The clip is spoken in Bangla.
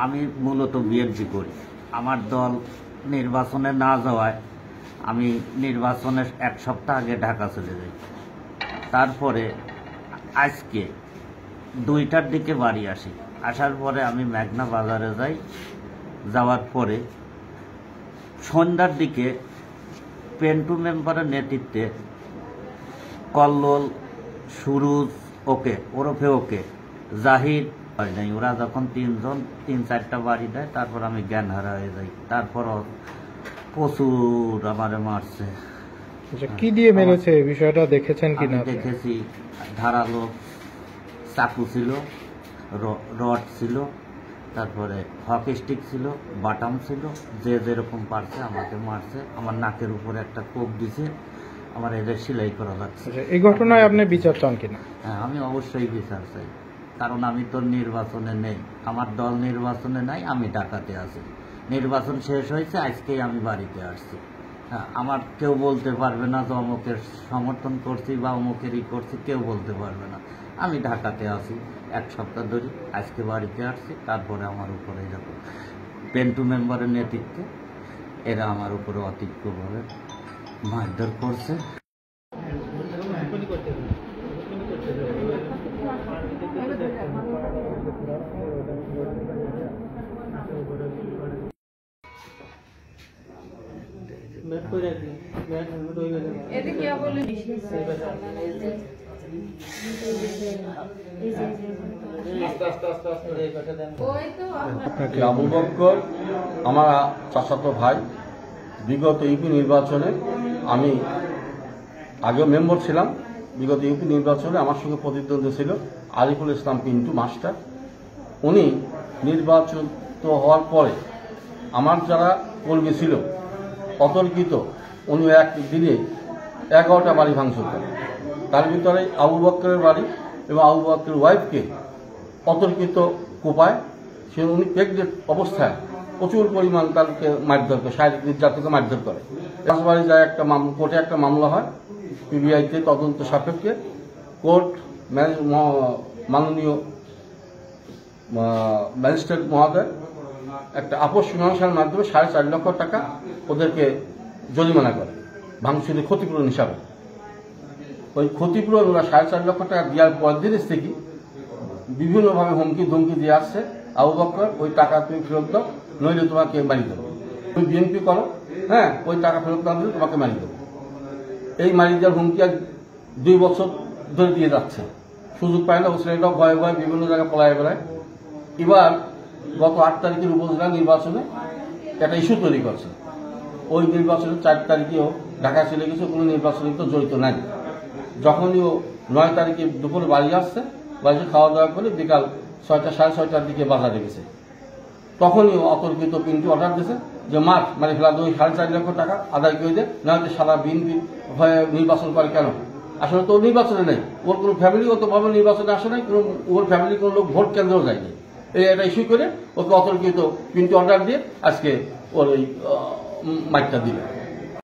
আমি মূলত বিএনপি করি। আমার দল নির্বাচনে না যাওয়ায় আমি নির্বাচনের এক সপ্তাহ আগে ঢাকা চলে যাই। তারপরে আজকে 2টার দিকে বাড়ি আসি। আসার পরে আমি মেঘনা বাজারে যাই। যাওয়ার পরে সন্ধ্যার দিকে পেন্টু মেম্বারের নেতৃত্বে কল্লোল, সুরুজ ওকে ওরফে ওকে, জাহির নাই, ওরা যখন 3-4টা বাড়ি দেয় তারপর আমি জ্ঞান হারা হয়ে যাই। তারপর প্রচুর আমারে মারছে। কি দিয়ে মেরেছে বিষয়টা দেখেছেন কিনা? দেখেছি, ধারালো চাকু ছিল, রড ছিল, তারপরে হকি স্টিক ছিল, বাটাম ছিল, যে যেরকম পারছে আমাকে মারছে। আমার নাকের উপরে একটা কোপ দিছে, আমার এদের সেলাই করা লাগছে। এই ঘটনায় আপনি বিচার চান কিনা? হ্যাঁ, আমি অবশ্যই বিচার চাই, কারণ আমি তো নির্বাচনে নেই, আমার দল নির্বাচনে নাই, আমি ঢাকাতে আছি। নির্বাচন শেষ হয়েছে, আজকেই আমি বাড়িতে আসছি। হ্যাঁ, আমার কেউ বলতে পারবে না যে অমুকের সমর্থন করছি বা অমুকেরই করছি, কেউ বলতে পারবে না। আমি ঢাকাতে আছি এক সপ্তাহ ধরে, আজকে বাড়িতে আসছি। তারপরে আমার উপরে যখন পেন্টু মেম্বারের নেতৃত্বে এরা আমার উপরে অতিরিক্তভাবে মারধর করছে। আবু বকর আমার চাচাতো ভাই। বিগত ইউপি নির্বাচনে আমি আগেও মেম্বার ছিলাম। বিগত ইউপি নির্বাচনে আমার সঙ্গে প্রতিদ্বন্দ্বী ছিল আরিফুল ইসলাম পিন্টু মাস্টার। উনি নির্বাচিত হওয়ার পরে আমার যারা কর্মী ছিল অতর্কিত উনি একদিনে 11টা বাড়ি ভাঙচুর করেন। তার ভিতরে আবু বকরের বাড়ি এবং আবু বকরের ওয়াইফকে অতর্কিত কোপায়। সে উনি প্রেগনেন্ট অবস্থায় প্রচুর পরিমাণ তাকে মারধর করে, শারীরিক নির্যাতনকে মারধর করে। রাজবাড়ি যায় একটা কোর্টে একটা মামলা হয় পিবিআইতে তদন্ত সাপেক্ষে। কোর্ট মাননীয় ম্যাজিস্ট্রেট মহোদয় একটা আপোষ মীমাংসার মাধ্যমে 4.5 লক্ষ টাকা ওদেরকে জরিমানা করে ভাঙচুরের ক্ষতিপূরণ হিসাবে। ওই ক্ষতিপূরণ ওরা 4.5 লক্ষ টাকা দেওয়ার পর দিন থেকে বিভিন্নভাবে হুমকি ধমকি দিয়ে আসছে, আবু বকর ওই টাকা তুমি ফেরত দাও, নইলে তোমাকে মারি দেবো। তুমি বিএনপি করো, হ্যাঁ, ওই টাকা ফেরত না দিলে তোমাকে মারি দেবো। এই মারি দেওয়ার হুমকি আর 2 বছর ধরে দিয়ে যাচ্ছে। সুযোগ পায় না, ও ছেলেটাও ভয়ে ভয়ে বিভিন্ন জায়গায় পলায় বেড়ায়। এবার গত 8 তারিখের উপজেলা নির্বাচনে একটা ইস্যু তৈরি করছে। ওই নির্বাচনের 4 তারিখেও ঢাকা চলে গেছে, কোনো নির্বাচনে তো জড়িত নাই। যখনই ও 9 তারিখে দুপুরে বাড়ি আসছে, বাড়িতে খাওয়া দাওয়া করে বিকাল 6টা 6:30টার দিকে বাজারে গেছে। তখনই ও অতর্কিত পিন্টু অর্ডার দিয়েছে যে মাঠ মানে ফেলা ওই 4.5 লক্ষ টাকা আদায় করে দেয়, না হয়তো সারা বিএনপি হয়ে নির্বাচন করে। কেন? আসলে তো নির্বাচনে নেই, ওর কোনো ফ্যামিলিগতভাবে নির্বাচনে আসে নাই, কোনো ওর ফ্যামিলির কোনো লোক ভোট কেন্দ্রেও যায়নি। এটা ইস্যু করে ওকে অতর্কিত পিন্টু অর্ডার দিয়ে আজকে ওর ওই মাইকটা দিবে।